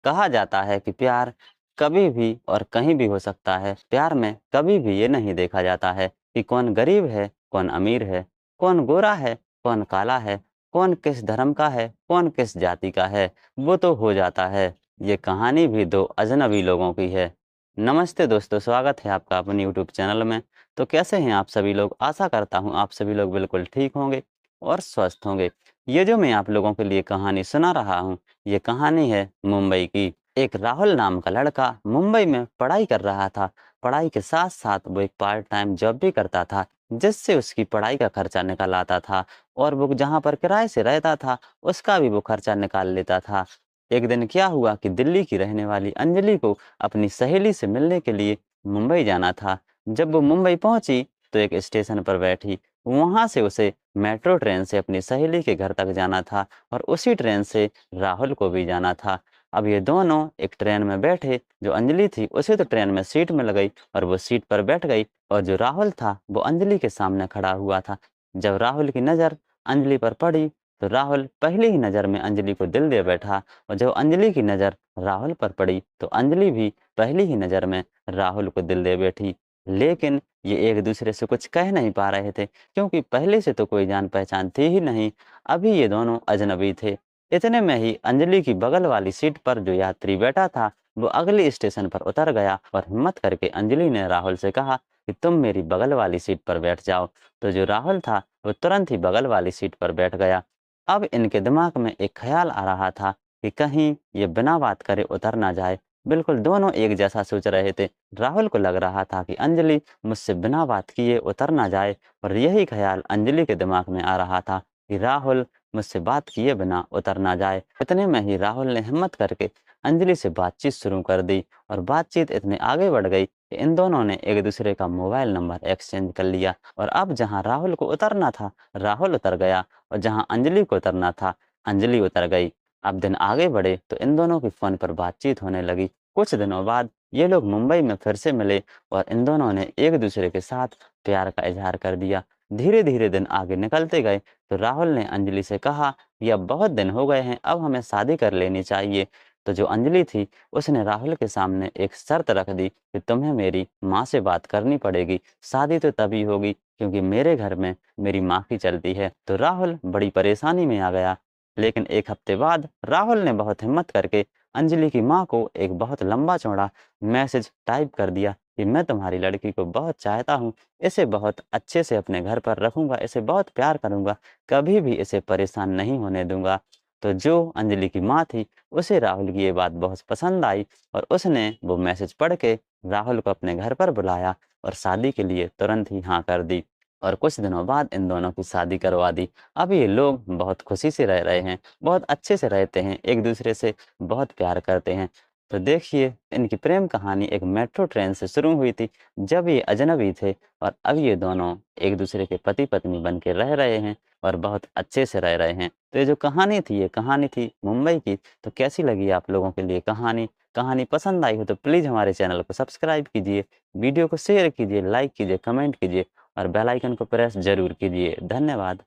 कहा जाता है कि प्यार कभी भी और कहीं भी हो सकता है। प्यार में कभी भी ये नहीं देखा जाता है कि कौन गरीब है, कौन अमीर है, कौन गोरा है, कौन काला है, कौन किस धर्म का है, कौन किस जाति का है। वो तो हो जाता है। ये कहानी भी दो अजनबी लोगों की है। नमस्ते दोस्तों, स्वागत है आपका अपने यूट्यूब चैनल में। तो कैसे हैं आप सभी लोग? आशा करता हूँ आप सभी लोग बिल्कुल ठीक होंगे और स्वस्थ होंगे। ये जो मैं आप लोगों के लिए कहानी सुना रहा हूँ, ये कहानी है मुंबई की। एक राहुल नाम का लड़का मुंबई में पढ़ाई कर रहा था। पढ़ाई के साथ साथ वो एक पार्ट टाइम जॉब भी करता था, जिससे उसकी पढ़ाई का खर्चा निकल आता था और वो जहाँ पर किराए से रहता था उसका भी वो खर्चा निकाल लेता था। एक दिन क्या हुआ कि दिल्ली की रहने वाली अंजलि को अपनी सहेली से मिलने के लिए मुंबई जाना था। जब वो मुंबई पहुंची तो एक स्टेशन पर बैठी। वहां से उसे मेट्रो ट्रेन से अपनी सहेली के घर तक जाना था और उसी ट्रेन से राहुल को भी जाना था। अब ये दोनों एक ट्रेन में बैठे। जो अंजलि थी उसे तो ट्रेन में सीट मिल गई और वो सीट पर बैठ गई, और जो राहुल था वो अंजलि के सामने खड़ा हुआ था। जब राहुल की नज़र अंजलि पर पड़ी तो राहुल पहली ही नज़र में अंजलि को दिल दे बैठा, और जब अंजलि की नज़र राहुल पर पड़ी तो अंजलि भी पहली ही नज़र में राहुल को दिल दे बैठी। लेकिन ये एक दूसरे से कुछ कह नहीं पा रहे थे, क्योंकि पहले से तो कोई जान पहचान थी ही नहीं। अभी ये दोनों अजनबी थे। इतने में ही अंजलि की बगल वाली सीट पर जो यात्री बैठा था वो अगले स्टेशन पर उतर गया, और हिम्मत करके अंजलि ने राहुल से कहा कि तुम मेरी बगल वाली सीट पर बैठ जाओ। तो जो राहुल था वो तुरंत ही बगल वाली सीट पर बैठ गया। अब इनके दिमाग में एक ख्याल आ रहा था कि कहीं ये बिना बात करे उतर ना जाए। बिल्कुल दोनों एक जैसा सोच रहे थे। राहुल को लग रहा था कि अंजलि मुझसे बिना बात किए उतर ना जाए, और यही ख्याल अंजलि के दिमाग में आ रहा था कि राहुल मुझसे बात किए बिना उतर ना जाए। इतने में ही राहुल ने हिम्मत करके अंजलि से बातचीत शुरू कर दी, और बातचीत इतने आगे बढ़ गई कि इन दोनों ने एक दूसरे का मोबाइल नंबर एक्सचेंज कर लिया। और अब जहां राहुल को उतरना था राहुल उतर गया, और जहां अंजलि को उतरना था अंजलि उतर गई। अब दिन आगे बढ़े तो इन दोनों की फ़ोन पर बातचीत होने लगी। कुछ दिनों बाद ये लोग मुंबई में फिर से मिले, और इन दोनों ने एक दूसरे के साथ प्यार का इजहार कर दिया। धीरे धीरे दिन आगे निकलते गए तो राहुल ने अंजलि से कहा कि अब बहुत दिन हो गए हैं, अब हमें शादी कर लेनी चाहिए। तो जो अंजलि थी उसने राहुल के सामने एक शर्त रख दी कि तुम्हें मेरी माँ से बात करनी पड़ेगी। शादी तो तभी होगी क्योंकि मेरे घर में मेरी माँ की चलती है। तो राहुल बड़ी परेशानी में आ गया। लेकिन एक हफ्ते बाद राहुल ने बहुत हिम्मत करके अंजलि की माँ को एक बहुत लंबा चौड़ा मैसेज टाइप कर दिया कि मैं तुम्हारी लड़की को बहुत चाहता हूँ, इसे बहुत अच्छे से अपने घर पर रखूंगा, इसे बहुत प्यार करूंगा, कभी भी इसे परेशान नहीं होने दूंगा। तो जो अंजलि की माँ थी उसे राहुल की ये बात बहुत पसंद आई, और उसने वो मैसेज पढ़ के राहुल को अपने घर पर बुलाया और शादी के लिए तुरंत ही हाँ कर दी। और कुछ दिनों बाद इन दोनों की शादी करवा दी। अब ये लोग बहुत खुशी से रह रहे हैं, बहुत अच्छे से रहते हैं, एक दूसरे से बहुत प्यार करते हैं। तो देखिए, इनकी प्रेम कहानी एक मेट्रो ट्रेन से शुरू हुई थी, जब ये अजनबी थे, और अब ये दोनों एक दूसरे के पति पत्नी बन के रह रहे हैं और बहुत अच्छे से रह रहे हैं। तो ये जो कहानी थी ये कहानी थी मुंबई की। तो कैसी लगी आप लोगों के लिए कहानी? कहानी पसंद आई हो तो प्लीज़ हमारे चैनल को सब्सक्राइब कीजिए, वीडियो को शेयर कीजिए, लाइक कीजिए, कमेंट कीजिए, और बेल आइकन को प्रेस ज़रूर कीजिए। धन्यवाद।